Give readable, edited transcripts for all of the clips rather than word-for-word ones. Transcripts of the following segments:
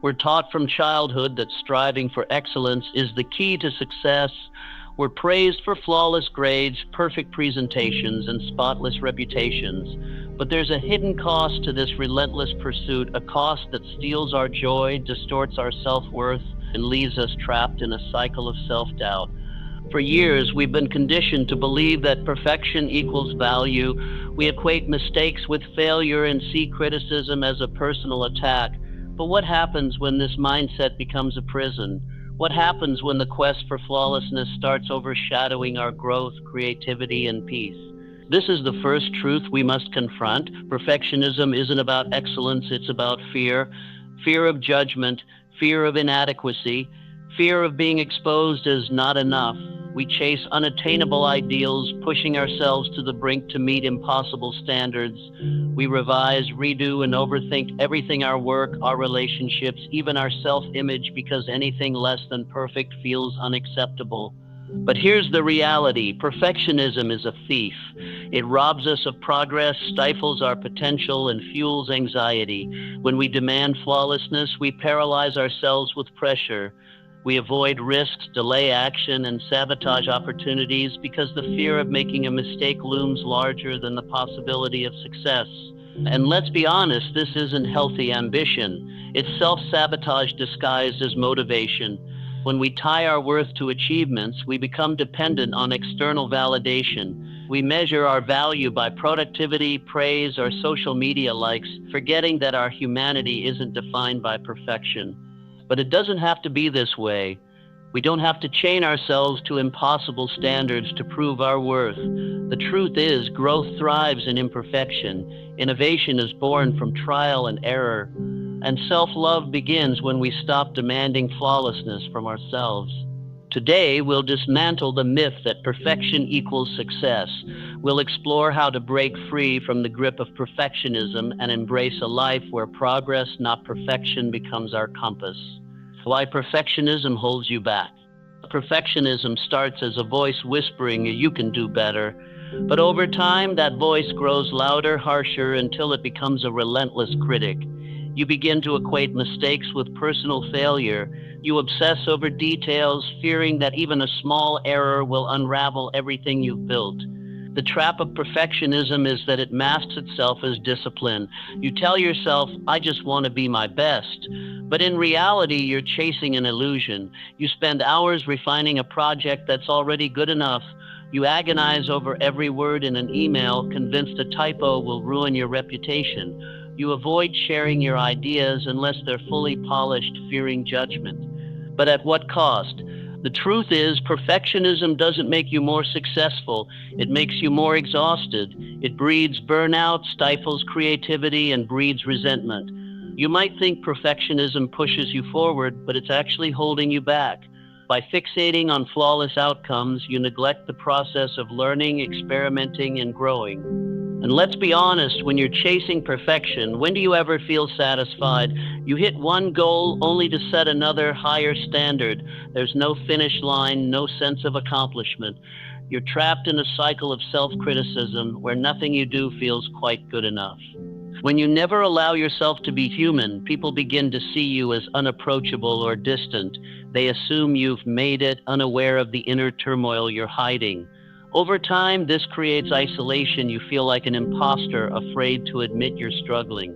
We're taught from childhood that striving for excellence is the key to success. We're praised for flawless grades, perfect presentations, and spotless reputations. But there's a hidden cost to this relentless pursuit, a cost that steals our joy, distorts our self-worth, and leaves us trapped in a cycle of self-doubt. For years, we've been conditioned to believe that perfection equals value. We equate mistakes with failure and see criticism as a personal attack. But what happens when this mindset becomes a prison? What happens when the quest for flawlessness starts overshadowing our growth, creativity, and peace? This is the first truth we must confront. Perfectionism isn't about excellence, it's about fear. Fear of judgment, fear of inadequacy, fear of being exposed as not enough. We chase unattainable ideals, pushing ourselves to the brink to meet impossible standards. We revise, redo, and overthink everything: our work, our relationships, even our self-image, because anything less than perfect feels unacceptable. But here's the reality: perfectionism is a thief. It robs us of progress, stifles our potential, and fuels anxiety. When we demand flawlessness, we paralyze ourselves with pressure. We avoid risks, delay action, and sabotage opportunities because the fear of making a mistake looms larger than the possibility of success. And let's be honest, this isn't healthy ambition. It's self-sabotage disguised as motivation. When we tie our worth to achievements, we become dependent on external validation. We measure our value by productivity, praise, or social media likes, forgetting that our humanity isn't defined by perfection. But it doesn't have to be this way. We don't have to chain ourselves to impossible standards to prove our worth. The truth is, growth thrives in imperfection. Innovation is born from trial and error. And self-love begins when we stop demanding flawlessness from ourselves. Today, we'll dismantle the myth that perfection equals success. We'll explore how to break free from the grip of perfectionism and embrace a life where progress, not perfection, becomes our compass. Why perfectionism holds you back. Perfectionism starts as a voice whispering, "You can do better." But over time, that voice grows louder, harsher, until it becomes a relentless critic. You begin to equate mistakes with personal failure. You obsess over details, fearing that even a small error will unravel everything you've built. The trap of perfectionism is that it masks itself as discipline. You tell yourself, "I just want to be my best." But in reality, you're chasing an illusion. You spend hours refining a project that's already good enough. You agonize over every word in an email, convinced a typo will ruin your reputation. You avoid sharing your ideas unless they're fully polished, fearing judgment. But at what cost? The truth is, perfectionism doesn't make you more successful. It makes you more exhausted. It breeds burnout, stifles creativity, and breeds resentment. You might think perfectionism pushes you forward, but it's actually holding you back. By fixating on flawless outcomes, you neglect the process of learning, experimenting, and growing. And let's be honest, when you're chasing perfection, when do you ever feel satisfied? You hit one goal only to set another higher standard. There's no finish line, no sense of accomplishment. You're trapped in a cycle of self-criticism where nothing you do feels quite good enough. When you never allow yourself to be human, people begin to see you as unapproachable or distant. They assume you've made it, unaware of the inner turmoil you're hiding. Over time, this creates isolation. You feel like an imposter, afraid to admit you're struggling.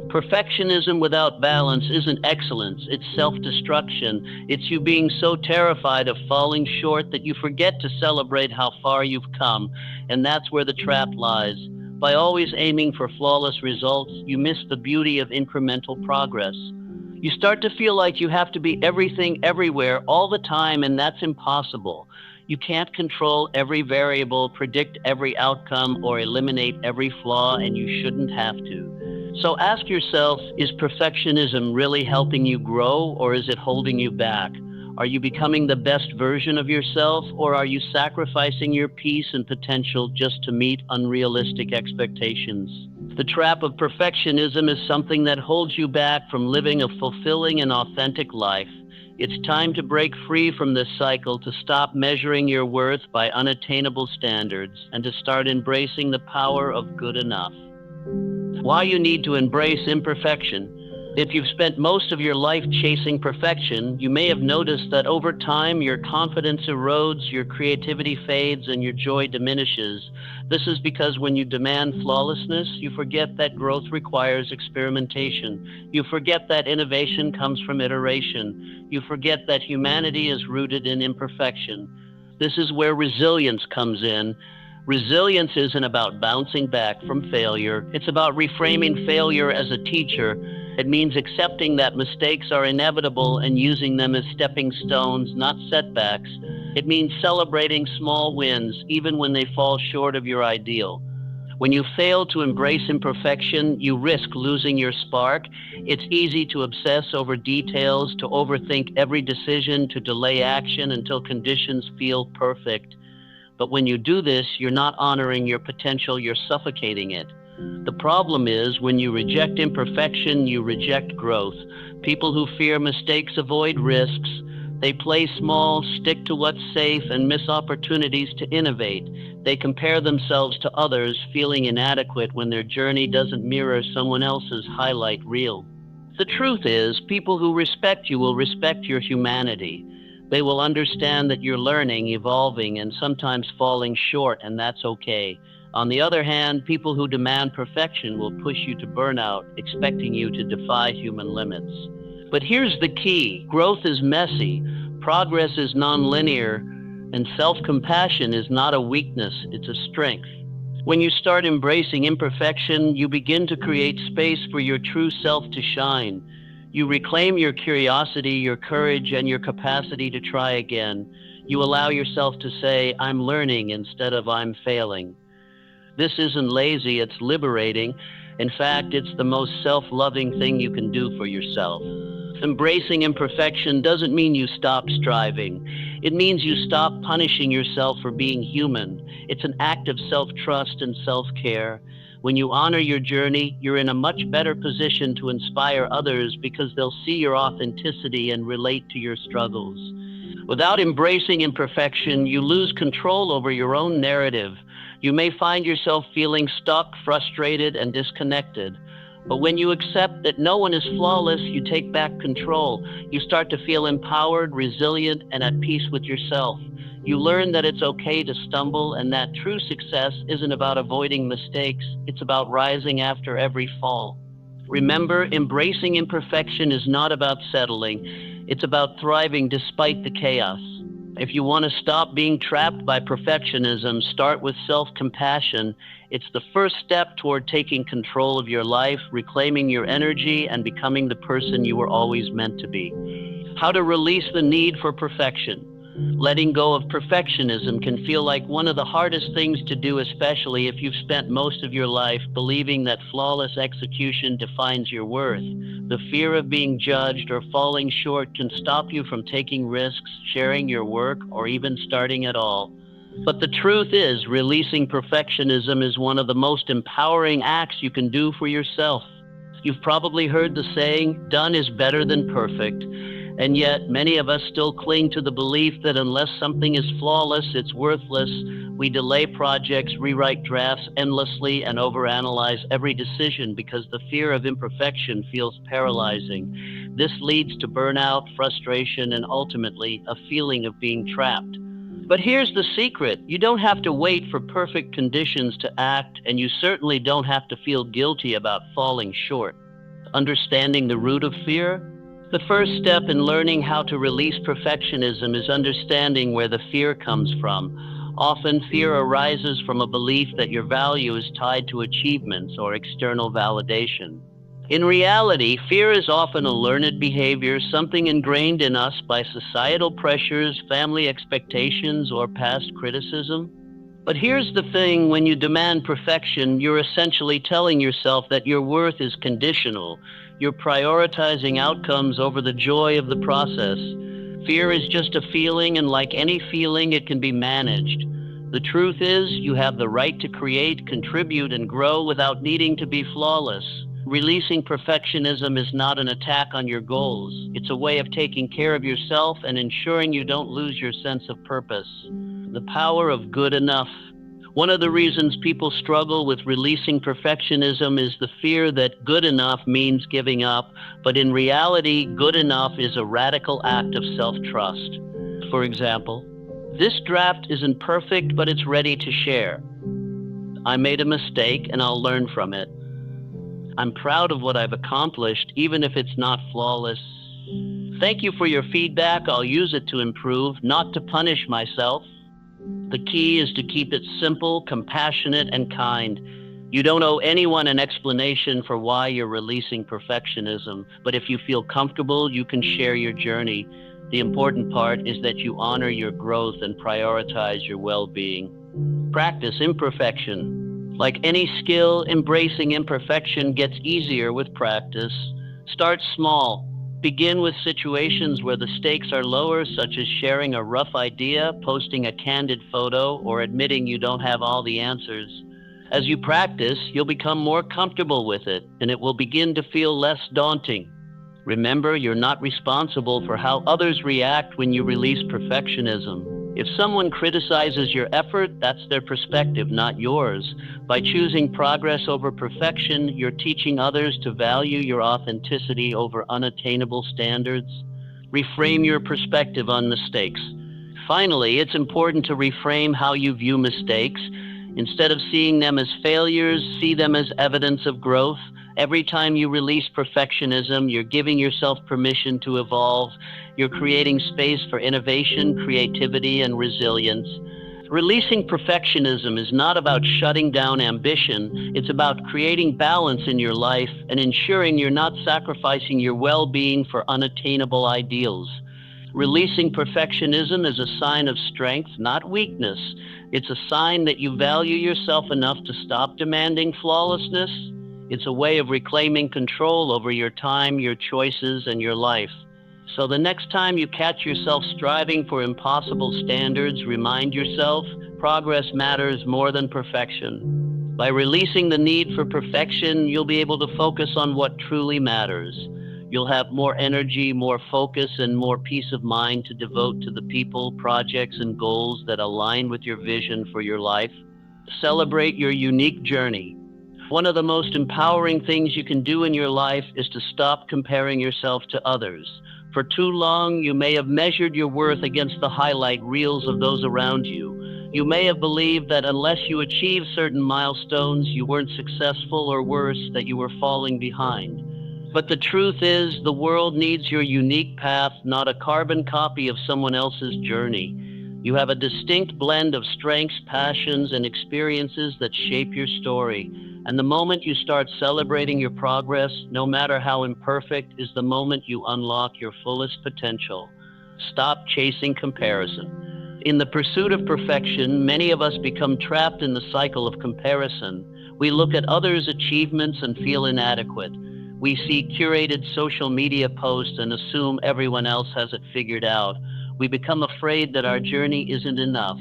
Perfectionism without balance isn't excellence, it's self-destruction. It's you being so terrified of falling short that you forget to celebrate how far you've come, and that's where the trap lies. By always aiming for flawless results, you miss the beauty of incremental progress. You start to feel like you have to be everything everywhere all the time, and that's impossible. You can't control every variable, predict every outcome, or eliminate every flaw, and you shouldn't have to. So ask yourself, is perfectionism really helping you grow, or is it holding you back? Are you becoming the best version of yourself, or are you sacrificing your peace and potential just to meet unrealistic expectations? The trap of perfectionism is something that holds you back from living a fulfilling and authentic life. It's time to break free from this cycle, to stop measuring your worth by unattainable standards, and to start embracing the power of good enough. Why you need to embrace imperfection. If you've spent most of your life chasing perfection, you may have noticed that over time your confidence erodes, your creativity fades, and your joy diminishes. This is because when you demand flawlessness, you forget that growth requires experimentation. You forget that innovation comes from iteration. You forget that humanity is rooted in imperfection. This is where resilience comes in. Resilience isn't about bouncing back from failure. It's about reframing failure as a teacher. It means accepting that mistakes are inevitable and using them as stepping stones, not setbacks. It means celebrating small wins, even when they fall short of your ideal. When you fail to embrace imperfection, you risk losing your spark. It's easy to obsess over details, to overthink every decision, to delay action until conditions feel perfect. But when you do this, you're not honoring your potential, you're suffocating it. The problem is, when you reject imperfection, you reject growth. People who fear mistakes avoid risks. They play small, stick to what's safe, and miss opportunities to innovate. They compare themselves to others, feeling inadequate when their journey doesn't mirror someone else's highlight reel. The truth is, people who respect you will respect your humanity. They will understand that you're learning, evolving, and sometimes falling short, and that's okay. On the other hand, people who demand perfection will push you to burnout, expecting you to defy human limits. But here's the key: growth is messy, progress is nonlinear, and self-compassion is not a weakness, it's a strength. When you start embracing imperfection, you begin to create space for your true self to shine. You reclaim your curiosity, your courage, and your capacity to try again. You allow yourself to say, "I'm learning," instead of "I'm failing." This isn't lazy, it's liberating. In fact, it's the most self-loving thing you can do for yourself. Embracing imperfection doesn't mean you stop striving. It means you stop punishing yourself for being human. It's an act of self-trust and self-care. When you honor your journey, you're in a much better position to inspire others because they'll see your authenticity and relate to your struggles. Without embracing imperfection, you lose control over your own narrative. You may find yourself feeling stuck, frustrated, and disconnected. But when you accept that no one is flawless, you take back control. You start to feel empowered, resilient, and at peace with yourself. You learn that it's okay to stumble and that true success isn't about avoiding mistakes, it's about rising after every fall. Remember, embracing imperfection is not about settling, it's about thriving despite the chaos. If you want to stop being trapped by perfectionism, start with self-compassion. It's the first step toward taking control of your life, reclaiming your energy, and becoming the person you were always meant to be. How to release the need for perfection. Letting go of perfectionism can feel like one of the hardest things to do, especially if you've spent most of your life believing that flawless execution defines your worth. The fear of being judged or falling short can stop you from taking risks, sharing your work, or even starting at all. But the truth is, releasing perfectionism is one of the most empowering acts you can do for yourself. You've probably heard the saying, "Done is better than perfect." And yet, many of us still cling to the belief that unless something is flawless, it's worthless. We delay projects, rewrite drafts endlessly, and overanalyze every decision because the fear of imperfection feels paralyzing. This leads to burnout, frustration, and ultimately, a feeling of being trapped. But here's the secret: you don't have to wait for perfect conditions to act, and you certainly don't have to feel guilty about falling short. Understanding the root of fear? The first step in learning how to release perfectionism is understanding where the fear comes from. Often, fear arises from a belief that your value is tied to achievements or external validation. In reality, fear is often a learned behavior, something ingrained in us by societal pressures, family expectations, or past criticism. But here's the thing: when you demand perfection, you're essentially telling yourself that your worth is conditional. You're prioritizing outcomes over the joy of the process. Fear is just a feeling, and like any feeling, it can be managed. The truth is, you have the right to create, contribute, and grow without needing to be flawless. Releasing perfectionism is not an attack on your goals. It's a way of taking care of yourself and ensuring you don't lose your sense of purpose. The power of good enough. One of the reasons people struggle with releasing perfectionism is the fear that good enough means giving up, but in reality, good enough is a radical act of self-trust. For example, this draft isn't perfect, but it's ready to share. I made a mistake and I'll learn from it. I'm proud of what I've accomplished, even if it's not flawless. Thank you for your feedback. I'll use it to improve, not to punish myself. The key is to keep it simple, compassionate, and kind. You don't owe anyone an explanation for why you're releasing perfectionism, but if you feel comfortable, you can share your journey. The important part is that you honor your growth and prioritize your well-being. Practice imperfection. Like any skill, embracing imperfection gets easier with practice. Start small. Begin with situations where the stakes are lower, such as sharing a rough idea, posting a candid photo, or admitting you don't have all the answers. As you practice, you'll become more comfortable with it, and it will begin to feel less daunting. Remember, you're not responsible for how others react when you release perfectionism. If someone criticizes your effort, that's their perspective, not yours. By choosing progress over perfection, you're teaching others to value your authenticity over unattainable standards. Reframe your perspective on mistakes. Finally, it's important to reframe how you view mistakes. Instead of seeing them as failures, see them as evidence of growth. Every time you release perfectionism, you're giving yourself permission to evolve. You're creating space for innovation, creativity, and resilience. Releasing perfectionism is not about shutting down ambition. It's about creating balance in your life and ensuring you're not sacrificing your well-being for unattainable ideals. Releasing perfectionism is a sign of strength, not weakness. It's a sign that you value yourself enough to stop demanding flawlessness. It's a way of reclaiming control over your time, your choices, and your life. So the next time you catch yourself striving for impossible standards, remind yourself, progress matters more than perfection. By releasing the need for perfection, you'll be able to focus on what truly matters. You'll have more energy, more focus, and more peace of mind to devote to the people, projects, and goals that align with your vision for your life. Celebrate your unique journey. One of the most empowering things you can do in your life is to stop comparing yourself to others. For too long, you may have measured your worth against the highlight reels of those around you. You may have believed that unless you achieved certain milestones, you weren't successful, or worse, that you were falling behind. But the truth is, the world needs your unique path, not a carbon copy of someone else's journey. You have a distinct blend of strengths, passions, and experiences that shape your story. And the moment you start celebrating your progress, no matter how imperfect, is the moment you unlock your fullest potential. Stop chasing comparison. In the pursuit of perfection, many of us become trapped in the cycle of comparison. We look at others' achievements and feel inadequate. We see curated social media posts and assume everyone else has it figured out. We become afraid that our journey isn't enough.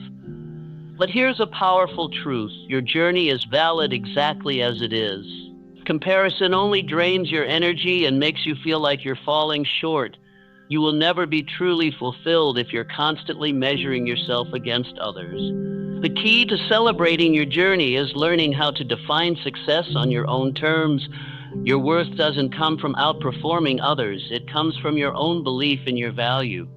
But here's a powerful truth. Your journey is valid exactly as it is. Comparison only drains your energy and makes you feel like you're falling short. You will never be truly fulfilled if you're constantly measuring yourself against others. The key to celebrating your journey is learning how to define success on your own terms. Your worth doesn't come from outperforming others. It comes from your own belief in your value.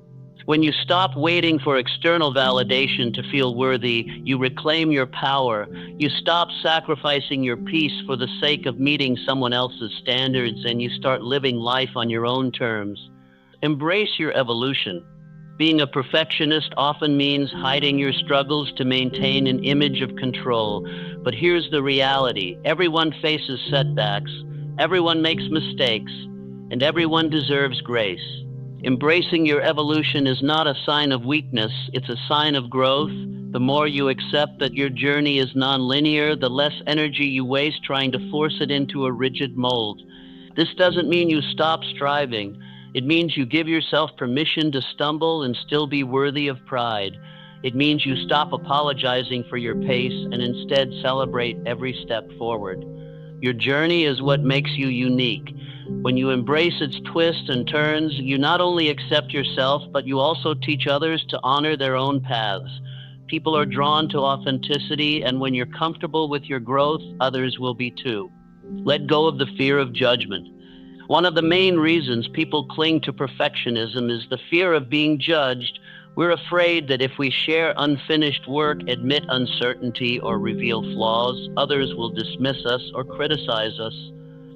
When you stop waiting for external validation to feel worthy, you reclaim your power. You stop sacrificing your peace for the sake of meeting someone else's standards, and you start living life on your own terms. Embrace your evolution. Being a perfectionist often means hiding your struggles to maintain an image of control. But here's the reality. Everyone faces setbacks, everyone makes mistakes, and everyone deserves grace. Embracing your evolution is not a sign of weakness, it's a sign of growth. The more you accept that your journey is nonlinear, the less energy you waste trying to force it into a rigid mold. This doesn't mean you stop striving. It means you give yourself permission to stumble and still be worthy of pride. It means you stop apologizing for your pace and instead celebrate every step forward. Your journey is what makes you unique. When you embrace its twists and turns, you not only accept yourself, but you also teach others to honor their own paths. People are drawn to authenticity, and when you're comfortable with your growth, others will be too. Let go of the fear of judgment. One of the main reasons people cling to perfectionism is the fear of being judged. We're afraid that if we share unfinished work, admit uncertainty, or reveal flaws, others will dismiss us or criticize us.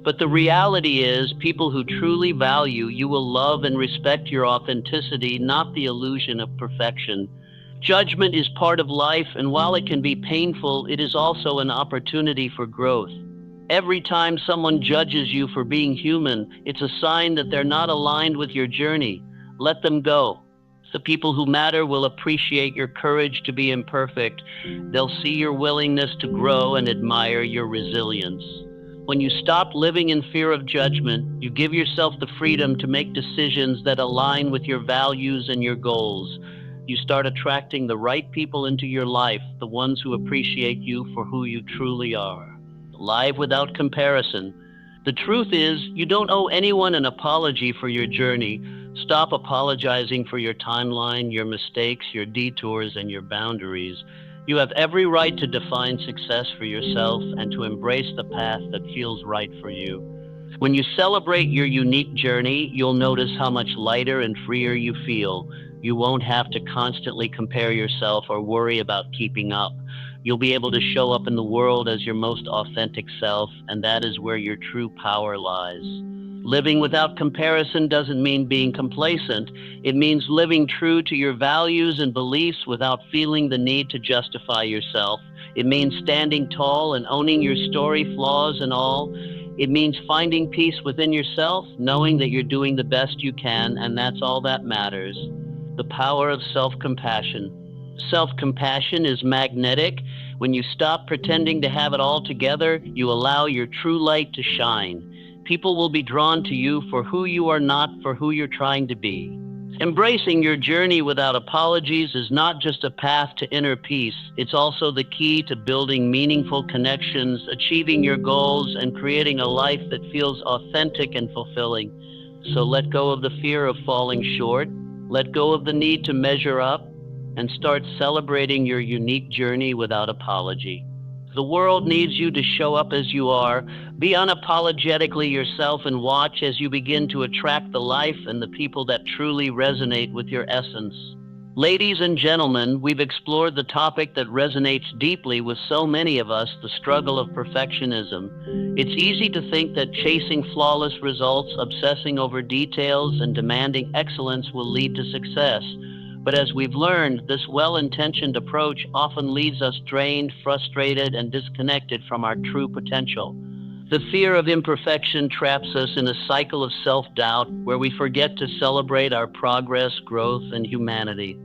But the reality is, people who truly value you will love and respect your authenticity, not the illusion of perfection. Judgment is part of life, and while it can be painful, it is also an opportunity for growth. Every time someone judges you for being human, it's a sign that they're not aligned with your journey. Let them go. The people who matter will appreciate your courage to be imperfect. They'll see your willingness to grow and admire your resilience. When you stop living in fear of judgment, you give yourself the freedom to make decisions that align with your values and your goals. You start attracting the right people into your life, the ones who appreciate you for who you truly are. Live without comparison. The truth is, you don't owe anyone an apology for your journey. Stop apologizing for your timeline, your mistakes, your detours, and your boundaries. You have every right to define success for yourself and to embrace the path that feels right for you. When you celebrate your unique journey, you'll notice how much lighter and freer you feel. You won't have to constantly compare yourself or worry about keeping up. You'll be able to show up in the world as your most authentic self, and that is where your true power lies. Living without comparison doesn't mean being complacent. It means living true to your values and beliefs without feeling the need to justify yourself. It means standing tall and owning your story, flaws and all. It means finding peace within yourself, knowing that you're doing the best you can, and that's all that matters. The power of self-compassion. Self-compassion is magnetic. When you stop pretending to have it all together, you allow your true light to shine. People will be drawn to you for who you are, not for who you're trying to be. Embracing your journey without apologies is not just a path to inner peace, it's also the key to building meaningful connections, achieving your goals, and creating a life that feels authentic and fulfilling. So let go of the fear of falling short, let go of the need to measure up, and start celebrating your unique journey without apology. The world needs you to show up as you are. Be unapologetically yourself and watch as you begin to attract the life and the people that truly resonate with your essence. Ladies and gentlemen, we've explored the topic that resonates deeply with so many of us, the struggle of perfectionism. It's easy to think that chasing flawless results, obsessing over details, and demanding excellence will lead to success. But as we've learned, this well-intentioned approach often leaves us drained, frustrated, and disconnected from our true potential. The fear of imperfection traps us in a cycle of self-doubt where we forget to celebrate our progress, growth, and humanity.